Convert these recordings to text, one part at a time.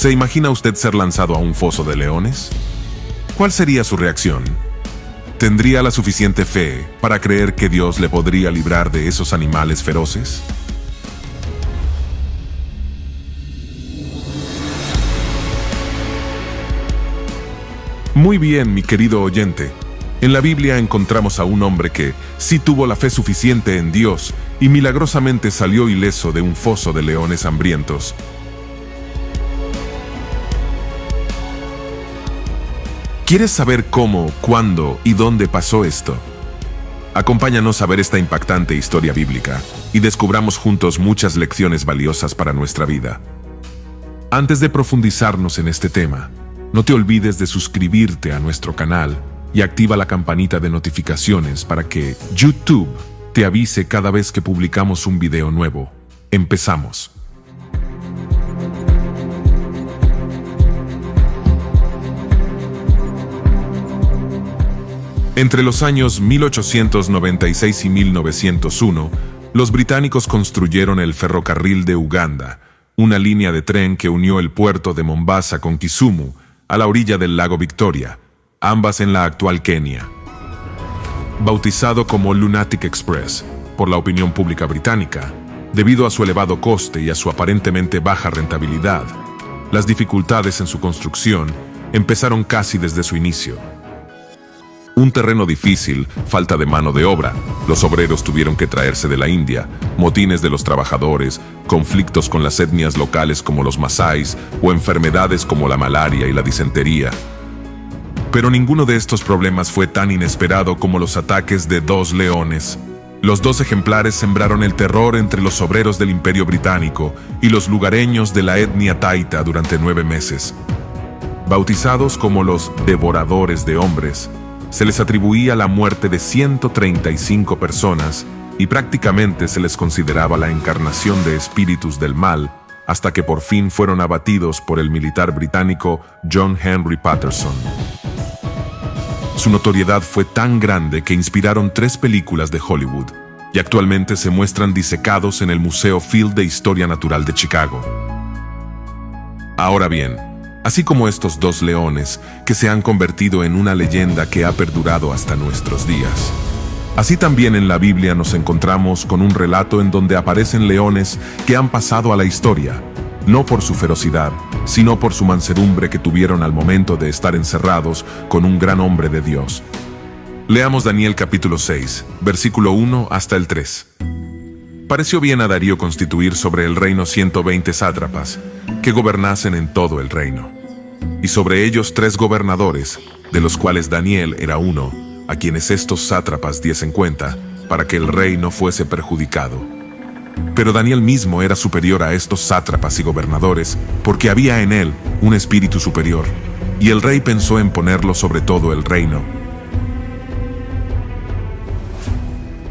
¿Se imagina usted ser lanzado a un foso de leones? ¿Cuál sería su reacción? ¿Tendría la suficiente fe para creer que Dios le podría librar de esos animales feroces? Muy bien, mi querido oyente. En la Biblia encontramos a un hombre que sí tuvo la fe suficiente en Dios y milagrosamente salió ileso de un foso de leones hambrientos. ¿Quieres saber cómo, cuándo y dónde pasó esto? Acompáñanos a ver esta impactante historia bíblica y descubramos juntos muchas lecciones valiosas para nuestra vida. Antes de profundizarnos en este tema, no te olvides de suscribirte a nuestro canal y activa la campanita de notificaciones para que YouTube te avise cada vez que publicamos un video nuevo. Empezamos. Entre los años 1896 y 1901, los británicos construyeron el ferrocarril de Uganda, una línea de tren que unió el puerto de Mombasa con Kisumu, a la orilla del lago Victoria, ambas en la actual Kenia. Bautizado como Lunatic Express por la opinión pública británica, debido a su elevado coste y a su aparentemente baja rentabilidad, las dificultades en su construcción empezaron casi desde su inicio. Un terreno difícil, falta de mano de obra, los obreros tuvieron que traerse de la India, motines de los trabajadores, conflictos con las etnias locales como los masáis o enfermedades como la malaria y la disentería. Pero ninguno de estos problemas fue tan inesperado como los ataques de dos leones. Los dos ejemplares sembraron el terror entre los obreros del Imperio Británico y los lugareños de la etnia taita durante 9 meses. Bautizados como los devoradores de hombres, se les atribuía la muerte de 135 personas y prácticamente se les consideraba la encarnación de espíritus del mal, hasta que por fin fueron abatidos por el militar británico John Henry Patterson. Su notoriedad fue tan grande que inspiraron 3 películas de Hollywood y actualmente se muestran disecados en el Museo Field de Historia Natural de Chicago. Ahora bien, así como estos dos leones que se han convertido en una leyenda que ha perdurado hasta nuestros días, así también en la Biblia nos encontramos con un relato en donde aparecen leones que han pasado a la historia, no por su ferocidad, sino por su mansedumbre que tuvieron al momento de estar encerrados con un gran hombre de Dios. Leamos Daniel capítulo 6, versículo 1 hasta el 3. Pareció bien a Darío constituir sobre el reino 120 sátrapas, que gobernasen en todo el reino, y sobre ellos 3 gobernadores, de los cuales Daniel era uno, a quienes estos sátrapas diesen cuenta, para que el rey no fuese perjudicado. Pero Daniel mismo era superior a estos sátrapas y gobernadores, porque había en él un espíritu superior, y el rey pensó en ponerlo sobre todo el reino.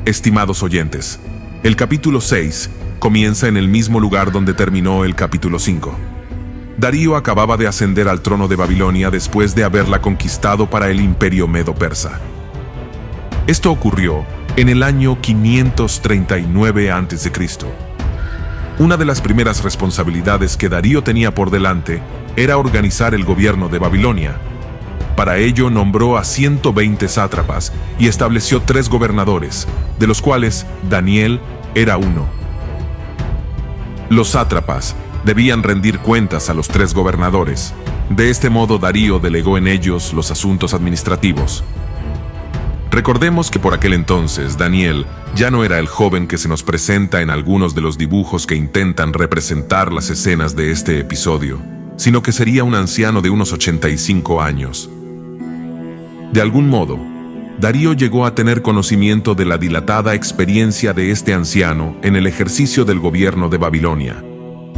Estimados oyentes, el capítulo 6 comienza en el mismo lugar donde terminó el capítulo 5. Darío acababa de ascender al trono de Babilonia después de haberla conquistado para el imperio medo-persa. Esto ocurrió en el año 539 a.C. Una de las primeras responsabilidades que Darío tenía por delante era organizar el gobierno de Babilonia. Para ello nombró a 120 sátrapas y estableció 3 gobernadores, de los cuales Daniel era uno. Los sátrapas debían rendir cuentas a los 3 gobernadores. De este modo Darío delegó en ellos los asuntos administrativos. Recordemos que por aquel entonces Daniel ya no era el joven que se nos presenta en algunos de los dibujos que intentan representar las escenas de este episodio, sino que sería un anciano de unos 85 años. De algún modo, Darío llegó a tener conocimiento de la dilatada experiencia de este anciano en el ejercicio del gobierno de Babilonia,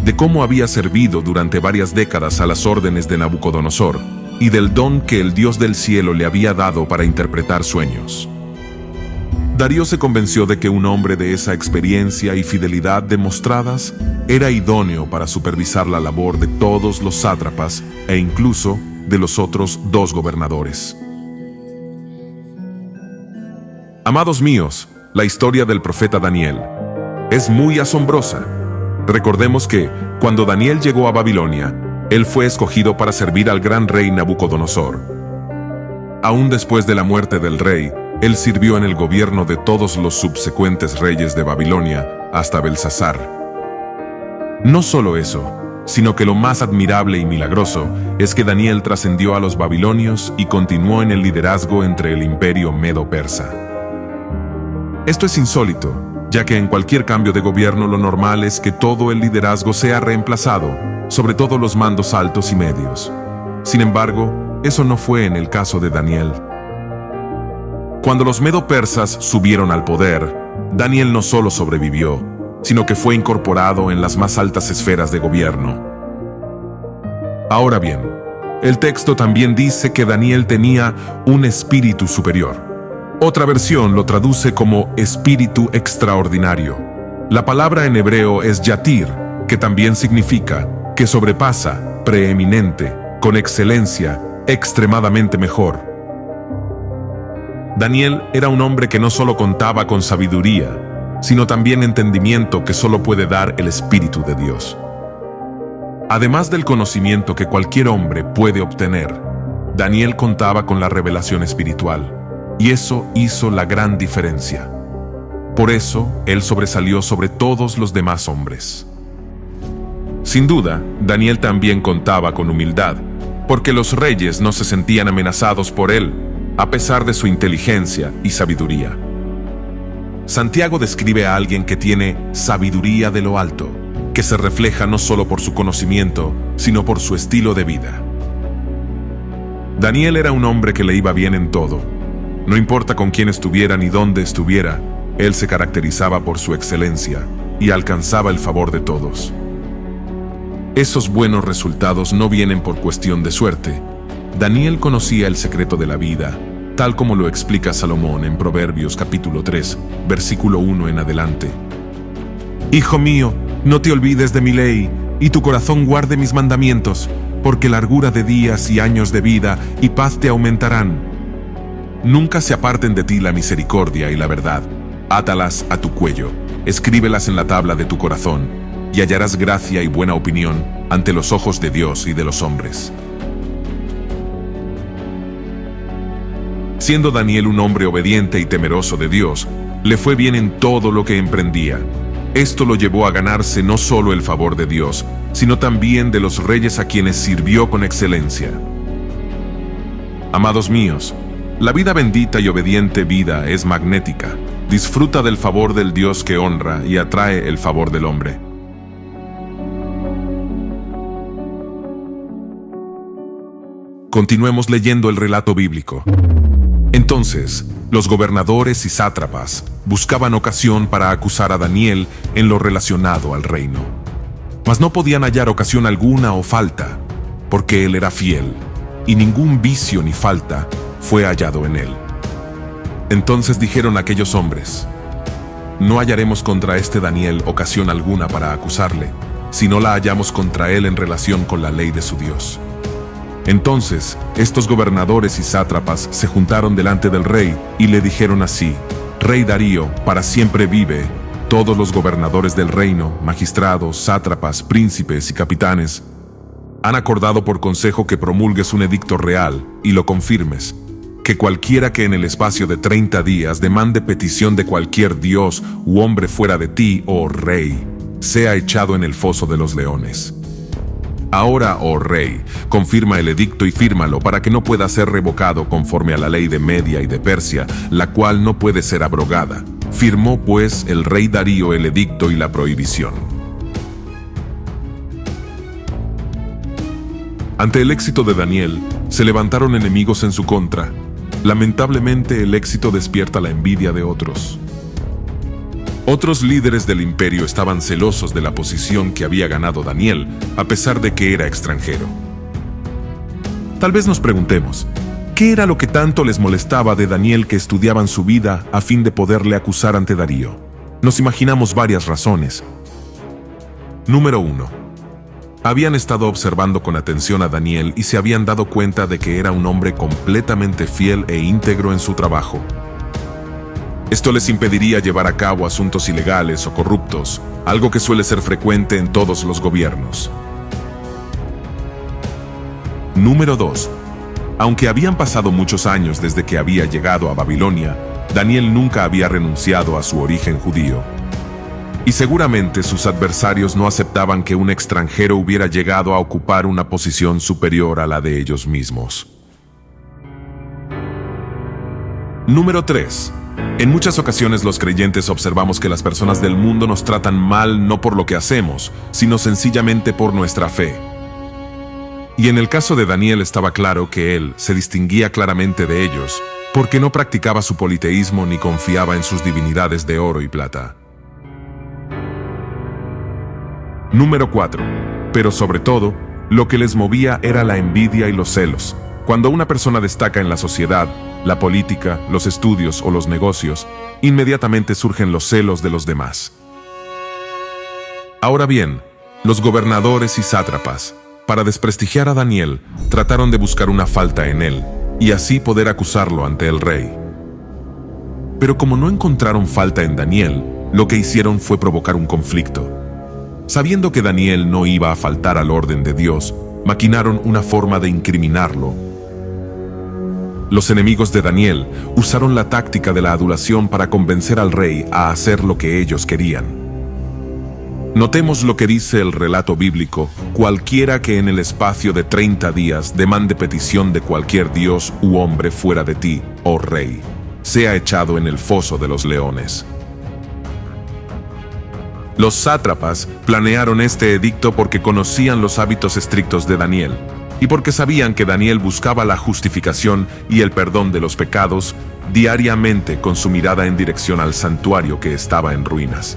de cómo había servido durante varias décadas a las órdenes de Nabucodonosor, y del don que el Dios del cielo le había dado para interpretar sueños. Darío se convenció de que un hombre de esa experiencia y fidelidad demostradas era idóneo para supervisar la labor de todos los sátrapas e incluso de los otros 2 gobernadores. Amados míos, la historia del profeta Daniel es muy asombrosa. Recordemos que, cuando Daniel llegó a Babilonia, él fue escogido para servir al gran rey Nabucodonosor. Aún después de la muerte del rey, él sirvió en el gobierno de todos los subsecuentes reyes de Babilonia hasta Belsasar. No solo eso, sino que lo más admirable y milagroso es que Daniel trascendió a los babilonios y continuó en el liderazgo entre el imperio medo-persa. Esto es insólito, ya que en cualquier cambio de gobierno lo normal es que todo el liderazgo sea reemplazado, sobre todo los mandos altos y medios. Sin embargo, eso no fue en el caso de Daniel. Cuando los medo-persas subieron al poder, Daniel no solo sobrevivió, sino que fue incorporado en las más altas esferas de gobierno. Ahora bien, el texto también dice que Daniel tenía un espíritu superior. Otra versión lo traduce como espíritu extraordinario. La palabra en hebreo es yatir, que también significa que sobrepasa, preeminente, con excelencia, extremadamente mejor. Daniel era un hombre que no solo contaba con sabiduría, sino también entendimiento que solo puede dar el Espíritu de Dios. Además del conocimiento que cualquier hombre puede obtener, Daniel contaba con la revelación espiritual, y eso hizo la gran diferencia. Por eso, él sobresalió sobre todos los demás hombres. Sin duda, Daniel también contaba con humildad, porque los reyes no se sentían amenazados por él, a pesar de su inteligencia y sabiduría. Santiago describe a alguien que tiene sabiduría de lo alto, que se refleja no solo por su conocimiento, sino por su estilo de vida. Daniel era un hombre que le iba bien en todo. No importa con quién estuviera ni dónde estuviera, él se caracterizaba por su excelencia y alcanzaba el favor de todos. Esos buenos resultados no vienen por cuestión de suerte. Daniel conocía el secreto de la vida, tal como lo explica Salomón en Proverbios capítulo 3, versículo 1 en adelante. Hijo mío, no te olvides de mi ley, y tu corazón guarde mis mandamientos, porque largura de días y años de vida y paz te aumentarán. Nunca se aparten de ti la misericordia y la verdad. Átalas a tu cuello, escríbelas en la tabla de tu corazón, y hallarás gracia y buena opinión ante los ojos de Dios y de los hombres. Siendo Daniel un hombre obediente y temeroso de Dios, le fue bien en todo lo que emprendía. Esto lo llevó a ganarse no solo el favor de Dios, sino también de los reyes a quienes sirvió con excelencia. Amados míos, la vida bendita y obediente vida es magnética. Disfruta del favor del Dios que honra y atrae el favor del hombre. Continuemos leyendo el relato bíblico. Entonces, los gobernadores y sátrapas buscaban ocasión para acusar a Daniel en lo relacionado al reino. Mas no podían hallar ocasión alguna o falta, porque él era fiel, y ningún vicio ni falta fue hallado en él. Entonces dijeron aquellos hombres: no hallaremos contra este Daniel ocasión alguna para acusarle, si no la hallamos contra él en relación con la ley de su Dios. Entonces, estos gobernadores y sátrapas se juntaron delante del rey y le dijeron así: Rey Darío, para siempre vive. Todos los gobernadores del reino, magistrados, sátrapas, príncipes y capitanes, han acordado por consejo que promulgues un edicto real y lo confirmes, que cualquiera que en el espacio de 30 días demande petición de cualquier dios u hombre fuera de ti, oh rey, sea echado en el foso de los leones. Ahora, oh rey, confirma el edicto y fírmalo para que no pueda ser revocado conforme a la ley de Media y de Persia, la cual no puede ser abrogada. Firmó pues el rey Darío el edicto y la prohibición. Ante el éxito de Daniel, se levantaron enemigos en su contra. Lamentablemente, el éxito despierta la envidia de otros. Otros líderes del imperio estaban celosos de la posición que había ganado Daniel, a pesar de que era extranjero. Tal vez nos preguntemos, ¿qué era lo que tanto les molestaba de Daniel que estudiaban su vida a fin de poderle acusar ante Darío? Nos imaginamos varias razones. Número 1. Habían estado observando con atención a Daniel y se habían dado cuenta de que era un hombre completamente fiel e íntegro en su trabajo. Esto les impediría llevar a cabo asuntos ilegales o corruptos, algo que suele ser frecuente en todos los gobiernos. Número 2. Aunque habían pasado muchos años desde que había llegado a Babilonia, Daniel nunca había renunciado a su origen judío. Y seguramente sus adversarios no aceptaban que un extranjero hubiera llegado a ocupar una posición superior a la de ellos mismos. Número 3. En muchas ocasiones los creyentes observamos que las personas del mundo nos tratan mal no por lo que hacemos, sino sencillamente por nuestra fe. Y en el caso de Daniel estaba claro que él se distinguía claramente de ellos, porque no practicaba su politeísmo ni confiaba en sus divinidades de oro y plata. Número 4. Pero sobre todo, lo que les movía era la envidia y los celos. Cuando una persona destaca en la sociedad, la política, los estudios o los negocios, inmediatamente surgen los celos de los demás. Ahora bien, los gobernadores y sátrapas, para desprestigiar a Daniel, trataron de buscar una falta en él, y así poder acusarlo ante el rey. Pero como no encontraron falta en Daniel, lo que hicieron fue provocar un conflicto. Sabiendo que Daniel no iba a faltar al orden de Dios, maquinaron una forma de incriminarlo. Los enemigos de Daniel usaron la táctica de la adulación para convencer al rey a hacer lo que ellos querían. Notemos lo que dice el relato bíblico: cualquiera que en el espacio de 30 días demande petición de cualquier dios u hombre fuera de ti, oh rey, sea echado en el foso de los leones. Los sátrapas planearon este edicto porque conocían los hábitos estrictos de Daniel, y porque sabían que Daniel buscaba la justificación y el perdón de los pecados diariamente con su mirada en dirección al santuario que estaba en ruinas.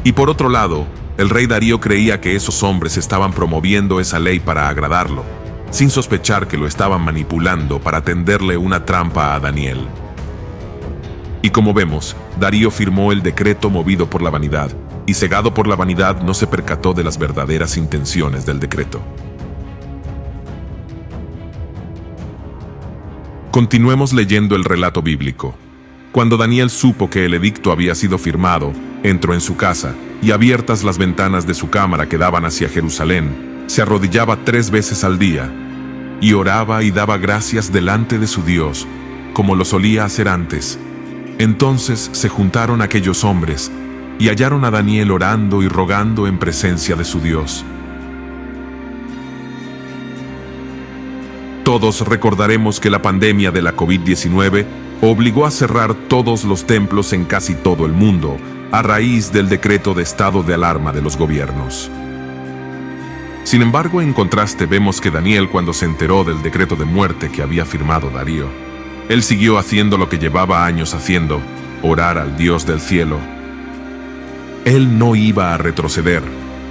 Y por otro lado, el rey Darío creía que esos hombres estaban promoviendo esa ley para agradarlo, sin sospechar que lo estaban manipulando para tenderle una trampa a Daniel. Y como vemos, Darío firmó el decreto movido por la vanidad, y cegado por la vanidad no se percató de las verdaderas intenciones del decreto. Continuemos leyendo el relato bíblico. Cuando Daniel supo que el edicto había sido firmado, entró en su casa, y abiertas las ventanas de su cámara que daban hacia Jerusalén, se arrodillaba 3 veces al día, y oraba y daba gracias delante de su Dios, como lo solía hacer antes. Entonces se juntaron aquellos hombres, y hallaron a Daniel orando y rogando en presencia de su Dios. Todos recordaremos que la pandemia de la COVID-19 obligó a cerrar todos los templos en casi todo el mundo, a raíz del decreto de estado de alarma de los gobiernos. Sin embargo, en contraste vemos que Daniel, cuando se enteró del decreto de muerte que había firmado Darío, él siguió haciendo lo que llevaba años haciendo: orar al Dios del cielo. Él no iba a retroceder,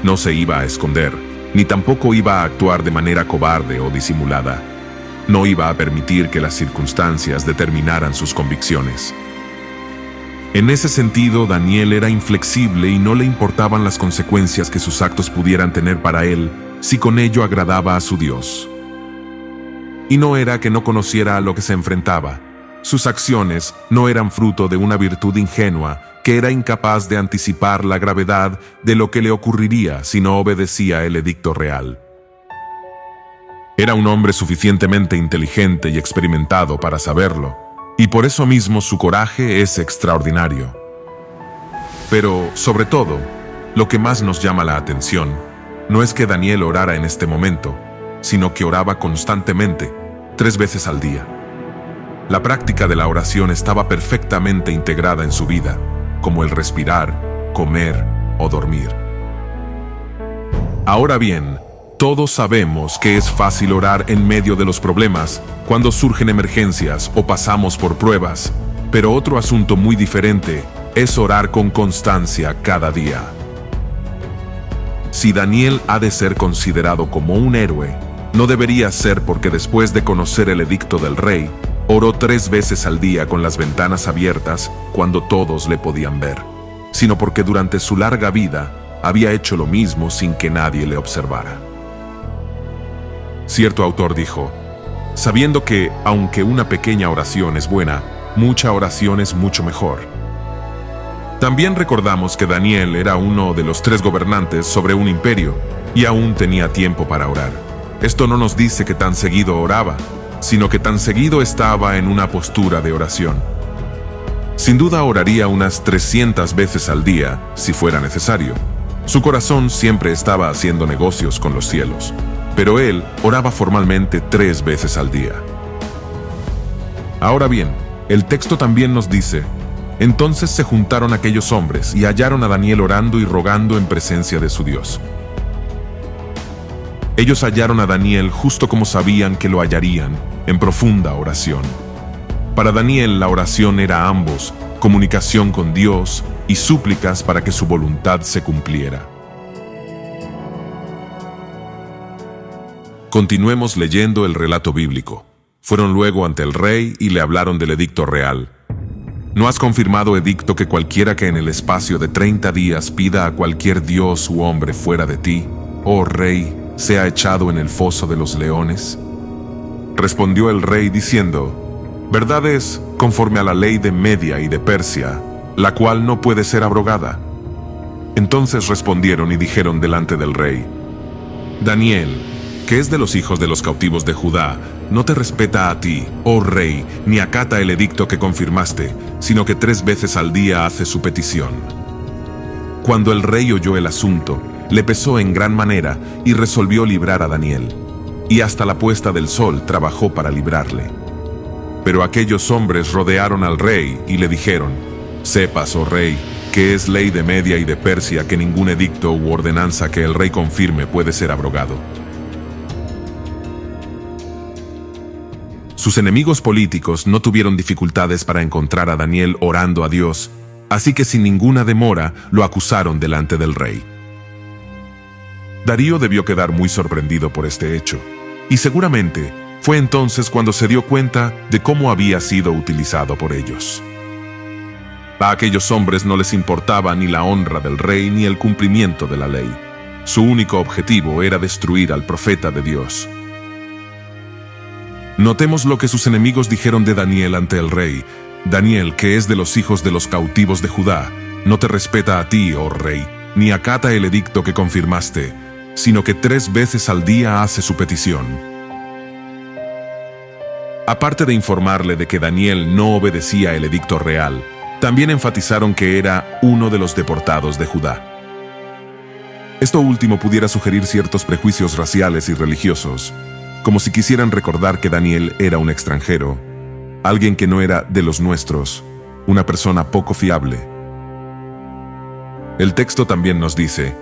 no se iba a esconder, ni tampoco iba a actuar de manera cobarde o disimulada. No iba a permitir que las circunstancias determinaran sus convicciones. En ese sentido, Daniel era inflexible y no le importaban las consecuencias que sus actos pudieran tener para él, si con ello agradaba a su Dios. Y no era que no conociera a lo que se enfrentaba. Sus acciones no eran fruto de una virtud ingenua que era incapaz de anticipar la gravedad de lo que le ocurriría si no obedecía el edicto real. Era un hombre suficientemente inteligente y experimentado para saberlo, y por eso mismo su coraje es extraordinario. Pero, sobre todo, lo que más nos llama la atención no es que Daniel orara en este momento, sino que oraba constantemente, 3 veces al día. La práctica de la oración estaba perfectamente integrada en su vida, como el respirar, comer o dormir. Ahora bien, todos sabemos que es fácil orar en medio de los problemas, cuando surgen emergencias o pasamos por pruebas, pero otro asunto muy diferente es orar con constancia cada día. Si Daniel ha de ser considerado como un héroe, no debería ser porque después de conocer el edicto del rey, oró 3 veces al día con las ventanas abiertas cuando todos le podían ver, sino porque durante su larga vida había hecho lo mismo sin que nadie le observara. Cierto autor dijo: sabiendo que, aunque una pequeña oración es buena, mucha oración es mucho mejor. También recordamos que Daniel era uno de los 3 gobernantes sobre un imperio y aún tenía tiempo para orar. Esto no nos dice que tan seguido oraba, sino que tan seguido estaba en una postura de oración. Sin duda oraría unas 300 veces al día, si fuera necesario. Su corazón siempre estaba haciendo negocios con los cielos, pero él oraba formalmente 3 veces al día. Ahora bien, el texto también nos dice: entonces se juntaron aquellos hombres y hallaron a Daniel orando y rogando en presencia de su Dios. Ellos hallaron a Daniel justo como sabían que lo hallarían, en profunda oración. Para Daniel la oración era ambos, comunicación con Dios y súplicas para que su voluntad se cumpliera. Continuemos leyendo el relato bíblico. Fueron luego ante el rey y le hablaron del edicto real. ¿No has confirmado, edicto, que cualquiera que en el espacio de 30 días pida a cualquier dios u hombre fuera de ti, oh rey, sea echado en el foso de los leones? Respondió el rey diciendo: verdad es, conforme a la ley de Media y de Persia, la cual no puede ser abrogada. Entonces respondieron y dijeron delante del rey: Daniel, que es de los hijos de los cautivos de Judá, no te respeta a ti, oh rey, ni acata el edicto que confirmaste, sino que 3 veces al día hace su petición. Cuando el rey oyó el asunto, le pesó en gran manera y resolvió librar a Daniel, y hasta la puesta del sol trabajó para librarle. Pero aquellos hombres rodearon al rey y le dijeron: sepas, oh rey, que es ley de Media y de Persia que ningún edicto u ordenanza que el rey confirme puede ser abrogado. Sus enemigos políticos no tuvieron dificultades para encontrar a Daniel orando a Dios, así que sin ninguna demora lo acusaron delante del rey. Darío debió quedar muy sorprendido por este hecho, y seguramente fue entonces cuando se dio cuenta de cómo había sido utilizado por ellos. A aquellos hombres no les importaba ni la honra del rey ni el cumplimiento de la ley. Su único objetivo era destruir al profeta de Dios. Notemos lo que sus enemigos dijeron de Daniel ante el rey: Daniel, que es de los hijos de los cautivos de Judá, no te respeta a ti, oh rey, ni acata el edicto que confirmaste, sino que 3 veces al día hace su petición. Aparte de informarle de que Daniel no obedecía el edicto real, también enfatizaron que era uno de los deportados de Judá. Esto último pudiera sugerir ciertos prejuicios raciales y religiosos, como si quisieran recordar que Daniel era un extranjero, alguien que no era de los nuestros, una persona poco fiable. El texto también nos dice: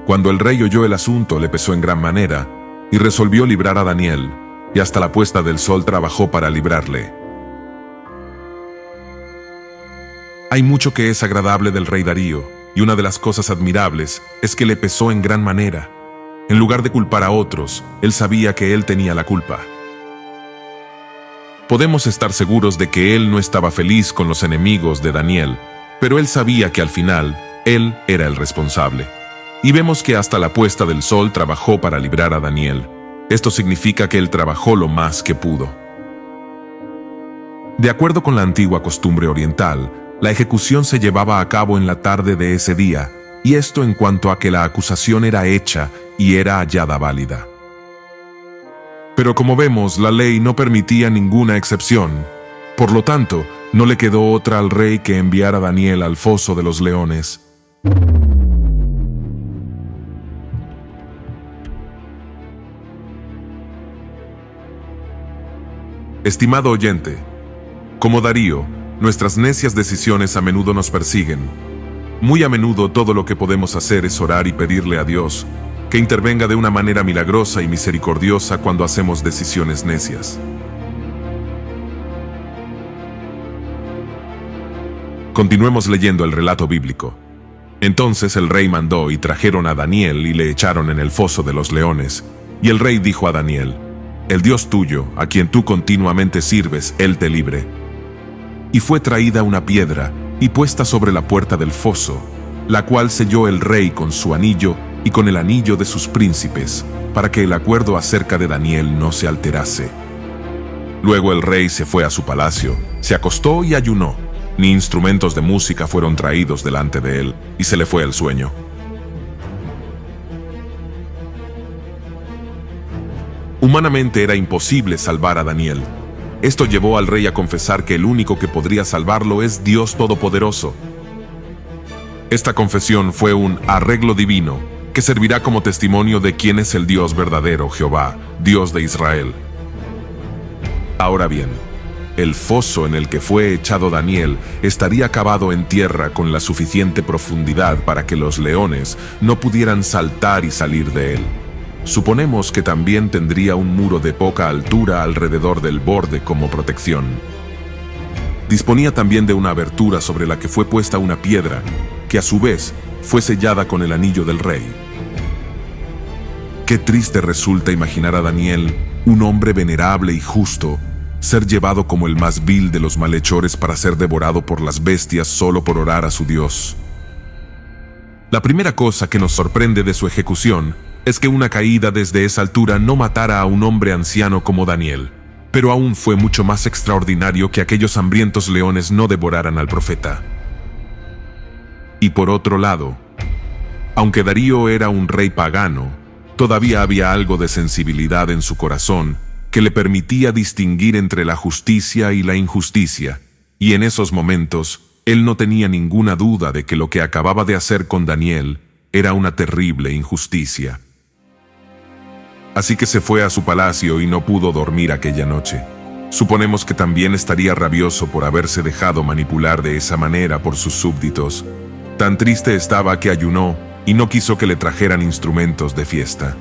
cuando el rey oyó el asunto le pesó en gran manera, y resolvió librar a Daniel, y hasta la puesta del sol trabajó para librarle. Hay mucho que es agradable del rey Darío, y una de las cosas admirables es que le pesó en gran manera. En lugar de culpar a otros, él sabía que él tenía la culpa. Podemos estar seguros de que él no estaba feliz con los enemigos de Daniel, pero él sabía que al final, él era el responsable. Y vemos que hasta la puesta del sol trabajó para librar a Daniel. Esto significa que él trabajó lo más que pudo. De acuerdo con la antigua costumbre oriental, la ejecución se llevaba a cabo en la tarde de ese día, y esto en cuanto a que la acusación era hecha y era hallada válida. Pero como vemos, la ley no permitía ninguna excepción. Por lo tanto, no le quedó otra al rey que enviar a Daniel al foso de los leones. Estimado oyente, como Darío, nuestras necias decisiones a menudo nos persiguen. Muy a menudo todo lo que podemos hacer es orar y pedirle a Dios que intervenga de una manera milagrosa y misericordiosa cuando hacemos decisiones necias. Continuemos leyendo el relato bíblico. Entonces el rey mandó y trajeron a Daniel y le echaron en el foso de los leones. Y el rey dijo a Daniel: el Dios tuyo, a quien tú continuamente sirves, él te libre. Y fue traída una piedra y puesta sobre la puerta del foso, la cual selló el rey con su anillo y con el anillo de sus príncipes, para que el acuerdo acerca de Daniel no se alterase. Luego el rey se fue a su palacio, se acostó y ayunó. Ni instrumentos de música fueron traídos delante de él, y se le fue el sueño. Humanamente era imposible salvar a Daniel. Esto llevó al rey a confesar que el único que podría salvarlo es Dios Todopoderoso. Esta confesión fue un arreglo divino que servirá como testimonio de quién es el Dios verdadero, Jehová, Dios de Israel. Ahora bien, el foso en el que fue echado Daniel estaría cavado en tierra con la suficiente profundidad para que los leones no pudieran saltar y salir de él. Suponemos que también tendría un muro de poca altura alrededor del borde como protección. Disponía también de una abertura sobre la que fue puesta una piedra, que a su vez fue sellada con el anillo del rey. Qué triste resulta imaginar a Daniel, un hombre venerable y justo, ser llevado como el más vil de los malhechores para ser devorado por las bestias solo por orar a su Dios. La primera cosa que nos sorprende de su ejecución es que una caída desde esa altura no matara a un hombre anciano como Daniel, pero aún fue mucho más extraordinario que aquellos hambrientos leones no devoraran al profeta. Y por otro lado, aunque Darío era un rey pagano, todavía había algo de sensibilidad en su corazón que le permitía distinguir entre la justicia y la injusticia, y en esos momentos él no tenía ninguna duda de que lo que acababa de hacer con Daniel era una terrible injusticia. Así que se fue a su palacio y no pudo dormir aquella noche. Suponemos que también estaría rabioso por haberse dejado manipular de esa manera por sus súbditos. Tan triste estaba que ayunó y no quiso que le trajeran instrumentos de fiesta.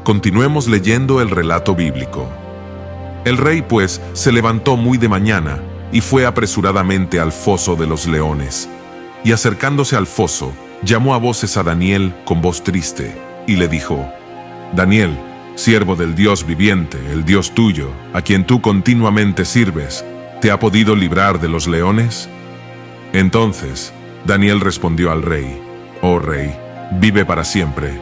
Continuemos leyendo el relato bíblico. El rey, pues, se levantó muy de mañana y fue apresuradamente al foso de los leones. Y acercándose al foso, llamó a voces a Daniel con voz triste, y le dijo: Daniel, siervo del Dios viviente, el Dios tuyo, a quien tú continuamente sirves, ¿te ha podido librar de los leones? Entonces, Daniel respondió al rey: Oh rey, vive para siempre.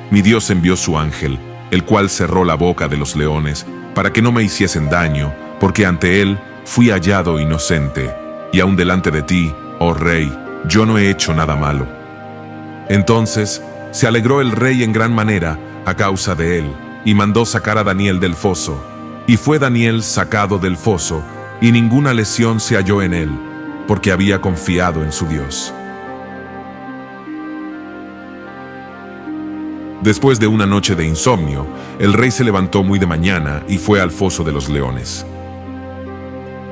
Mi Dios envió su ángel, el cual cerró la boca de los leones, para que no me hiciesen daño, porque ante él fui hallado inocente, y aun delante de ti, oh rey, yo no he hecho nada malo. Entonces se alegró el rey en gran manera a causa de él, y mandó sacar a Daniel del foso. Y fue Daniel sacado del foso, y ninguna lesión se halló en él, porque había confiado en su Dios. Después de una noche de insomnio, el rey se levantó muy de mañana y fue al foso de los leones.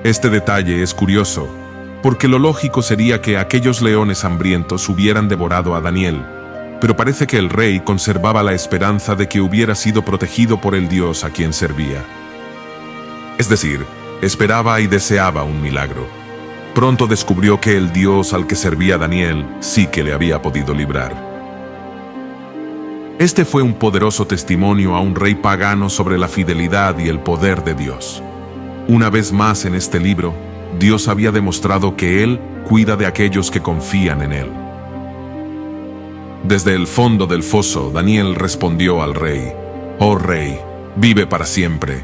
Este detalle es curioso, porque lo lógico sería que aquellos leones hambrientos hubieran devorado a Daniel, pero parece que el rey conservaba la esperanza de que hubiera sido protegido por el Dios a quien servía. Es decir, esperaba y deseaba un milagro. Pronto descubrió que el Dios al que servía Daniel sí que le había podido librar. Este fue un poderoso testimonio a un rey pagano sobre la fidelidad y el poder de Dios. Una vez más en este libro, Dios había demostrado que Él cuida de aquellos que confían en Él. Desde el fondo del foso, Daniel respondió al rey: Oh rey, vive para siempre.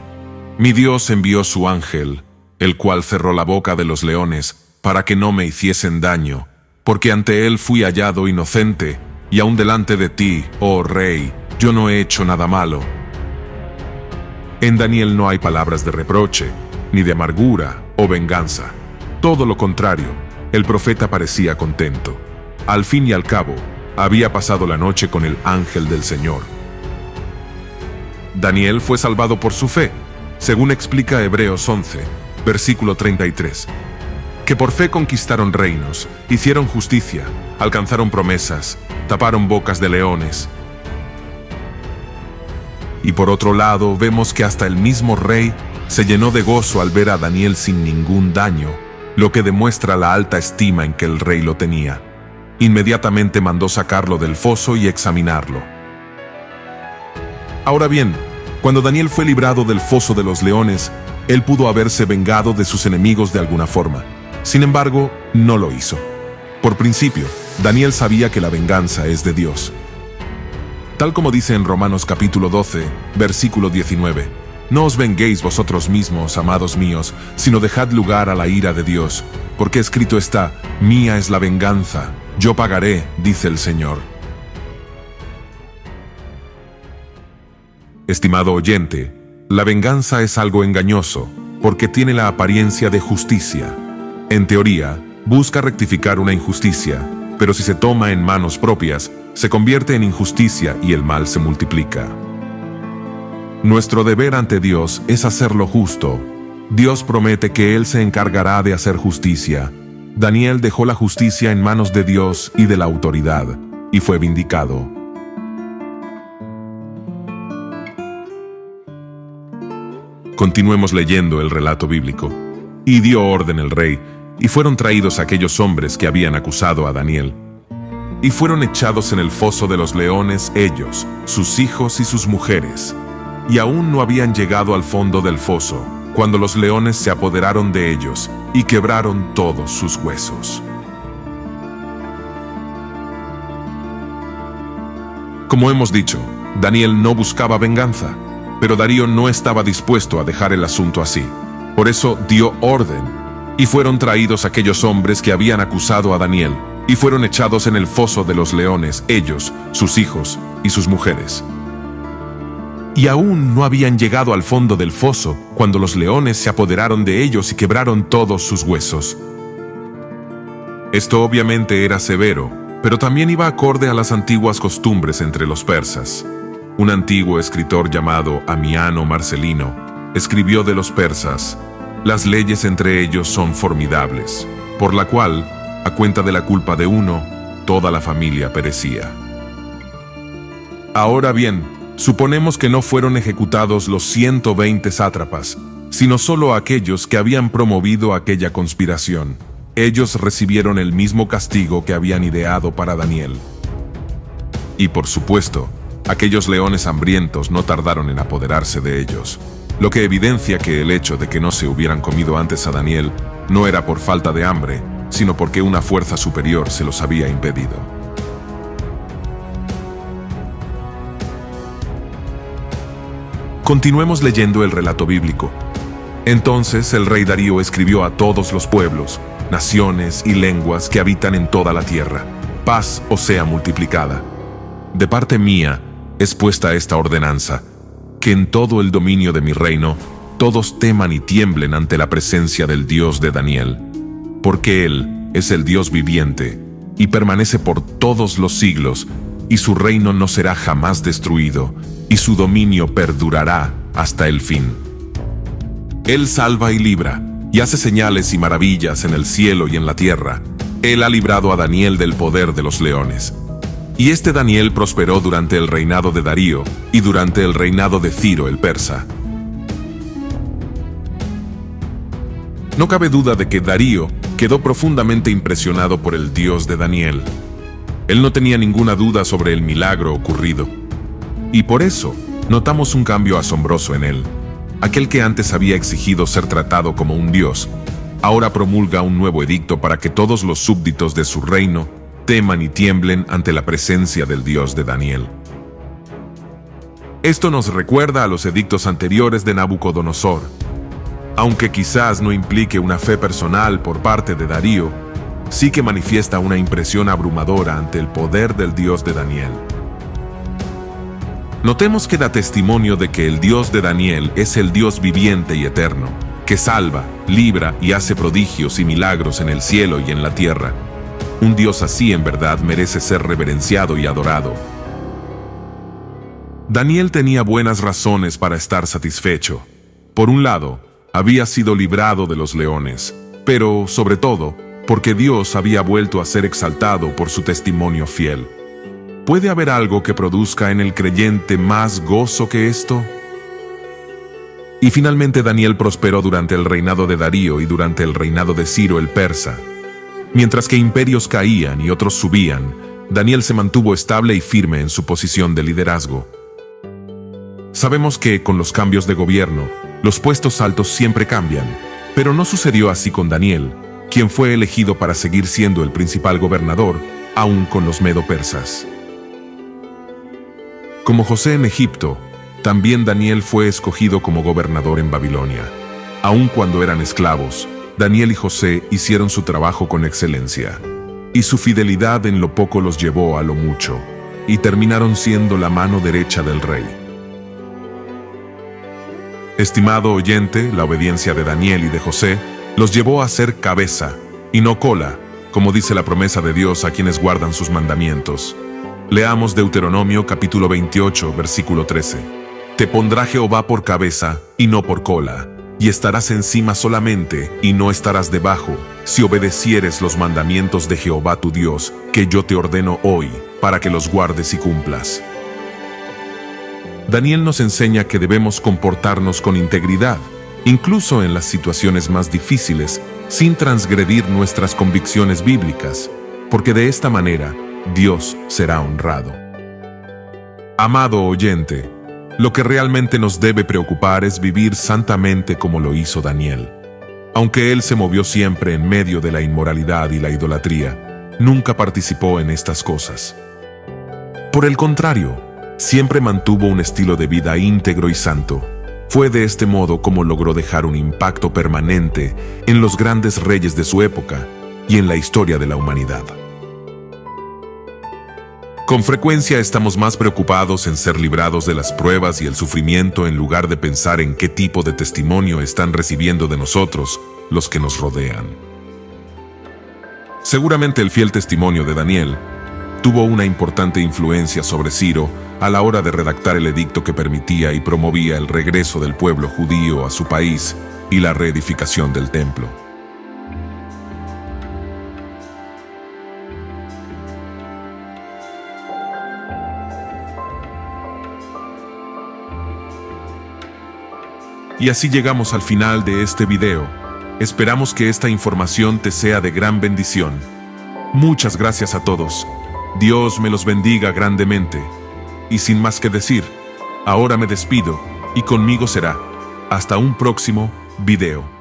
Mi Dios envió su ángel, el cual cerró la boca de los leones para que no me hiciesen daño, porque ante él fui hallado inocente, y aun delante de ti, oh rey, yo no he hecho nada malo. En Daniel no hay palabras de reproche, ni de amargura o venganza. Todo lo contrario, el profeta parecía contento. Al fin y al cabo, había pasado la noche con el ángel del Señor. Daniel fue salvado por su fe, según explica Hebreos 11, versículo 33. Que por fe conquistaron reinos, hicieron justicia, alcanzaron promesas, taparon bocas de leones. Y por otro lado, vemos que hasta el mismo rey se llenó de gozo al ver a Daniel sin ningún daño, lo que demuestra la alta estima en que el rey lo tenía. Inmediatamente mandó sacarlo del foso y examinarlo. Ahora bien, cuando Daniel fue librado del foso de los leones, él pudo haberse vengado de sus enemigos de alguna forma. Sin embargo, no lo hizo. Por principio, Daniel sabía que la venganza es de Dios. Tal como dice en Romanos capítulo 12, versículo 19, no os venguéis vosotros mismos, amados míos, sino dejad lugar a la ira de Dios, porque escrito está: mía es la venganza, yo pagaré, dice el Señor. Estimado oyente, la venganza es algo engañoso, porque tiene la apariencia de justicia. En teoría, busca rectificar una injusticia, pero si se toma en manos propias, se convierte en injusticia y el mal se multiplica. Nuestro deber ante Dios es hacer lo justo. Dios promete que Él se encargará de hacer justicia. Daniel dejó la justicia en manos de Dios y de la autoridad, y fue vindicado. Continuemos leyendo el relato bíblico. Y dio orden el rey, y fueron traídos aquellos hombres que habían acusado a Daniel. Y fueron echados en el foso de los leones ellos, sus hijos y sus mujeres. Y aún no habían llegado al fondo del foso, cuando los leones se apoderaron de ellos y quebraron todos sus huesos. Como hemos dicho, Daniel no buscaba venganza, pero Darío no estaba dispuesto a dejar el asunto así. Por eso dio orden, y fueron traídos aquellos hombres que habían acusado a Daniel, y fueron echados en el foso de los leones ellos, sus hijos y sus mujeres. Y aún no habían llegado al fondo del foso, cuando los leones se apoderaron de ellos y quebraron todos sus huesos. Esto obviamente era severo, pero también iba acorde a las antiguas costumbres entre los persas. Un antiguo escritor llamado Amiano Marcelino escribió de los persas: las leyes entre ellos son formidables, por la cual, a cuenta de la culpa de uno, toda la familia perecía. Ahora bien, suponemos que no fueron ejecutados los 120 sátrapas, sino solo aquellos que habían promovido aquella conspiración. Ellos recibieron el mismo castigo que habían ideado para Daniel. Y por supuesto, aquellos leones hambrientos no tardaron en apoderarse de ellos, lo que evidencia que el hecho de que no se hubieran comido antes a Daniel no era por falta de hambre, sino porque una fuerza superior se los había impedido. Continuemos leyendo el relato bíblico. Entonces el rey Darío escribió a todos los pueblos, naciones y lenguas que habitan en toda la tierra: paz os sea multiplicada. De parte mía es puesta esta ordenanza, que en todo el dominio de mi reino todos teman y tiemblen ante la presencia del Dios de Daniel, porque Él es el Dios viviente y permanece por todos los siglos, y su reino no será jamás destruido, y su dominio perdurará hasta el fin. Él salva y libra, y hace señales y maravillas en el cielo y en la tierra. Él ha librado a Daniel del poder de los leones. Y este Daniel prosperó durante el reinado de Darío y durante el reinado de Ciro el persa. No cabe duda de que Darío quedó profundamente impresionado por el Dios de Daniel. Él no tenía ninguna duda sobre el milagro ocurrido. Y por eso, notamos un cambio asombroso en él. Aquel que antes había exigido ser tratado como un dios, ahora promulga un nuevo edicto para que todos los súbditos de su reino teman y tiemblen ante la presencia del Dios de Daniel. Esto nos recuerda a los edictos anteriores de Nabucodonosor. Aunque quizás no implique una fe personal por parte de Darío, sí que manifiesta una impresión abrumadora ante el poder del Dios de Daniel. Notemos que da testimonio de que el Dios de Daniel es el Dios viviente y eterno, que salva, libra y hace prodigios y milagros en el cielo y en la tierra. Un Dios así en verdad merece ser reverenciado y adorado. Daniel tenía buenas razones para estar satisfecho. Por un lado, había sido librado de los leones, pero, sobre todo, porque Dios había vuelto a ser exaltado por su testimonio fiel. ¿Puede haber algo que produzca en el creyente más gozo que esto? Y finalmente Daniel prosperó durante el reinado de Darío y durante el reinado de Ciro el persa. Mientras que imperios caían y otros subían, Daniel se mantuvo estable y firme en su posición de liderazgo. Sabemos que, con los cambios de gobierno, los puestos altos siempre cambian, pero no sucedió así con Daniel, quien fue elegido para seguir siendo el principal gobernador, aún con los medo-persas. Como José en Egipto, también Daniel fue escogido como gobernador en Babilonia. Aun cuando eran esclavos, Daniel y José hicieron su trabajo con excelencia, y su fidelidad en lo poco los llevó a lo mucho, y terminaron siendo la mano derecha del rey. Estimado oyente, la obediencia de Daniel y de José los llevó a ser cabeza, y no cola, como dice la promesa de Dios a quienes guardan sus mandamientos. Leamos Deuteronomio capítulo 28, versículo 13. Te pondrá Jehová por cabeza y no por cola, y estarás encima solamente y no estarás debajo, si obedecieres los mandamientos de Jehová tu Dios, que yo te ordeno hoy, para que los guardes y cumplas. Daniel nos enseña que debemos comportarnos con integridad, incluso en las situaciones más difíciles, sin transgredir nuestras convicciones bíblicas, porque de esta manera Dios será honrado. Amado oyente, lo que realmente nos debe preocupar es vivir santamente como lo hizo Daniel. Aunque él se movió siempre en medio de la inmoralidad y la idolatría, nunca participó en estas cosas. Por el contrario, siempre mantuvo un estilo de vida íntegro y santo. Fue de este modo como logró dejar un impacto permanente en los grandes reyes de su época y en la historia de la humanidad. Con frecuencia estamos más preocupados en ser librados de las pruebas y el sufrimiento en lugar de pensar en qué tipo de testimonio están recibiendo de nosotros los que nos rodean. Seguramente el fiel testimonio de Daniel tuvo una importante influencia sobre Ciro a la hora de redactar el edicto que permitía y promovía el regreso del pueblo judío a su país y la reedificación del templo. Y así llegamos al final de este video. Esperamos que esta información te sea de gran bendición. Muchas gracias a todos. Dios me los bendiga grandemente. Y sin más que decir, ahora me despido y conmigo será hasta un próximo video.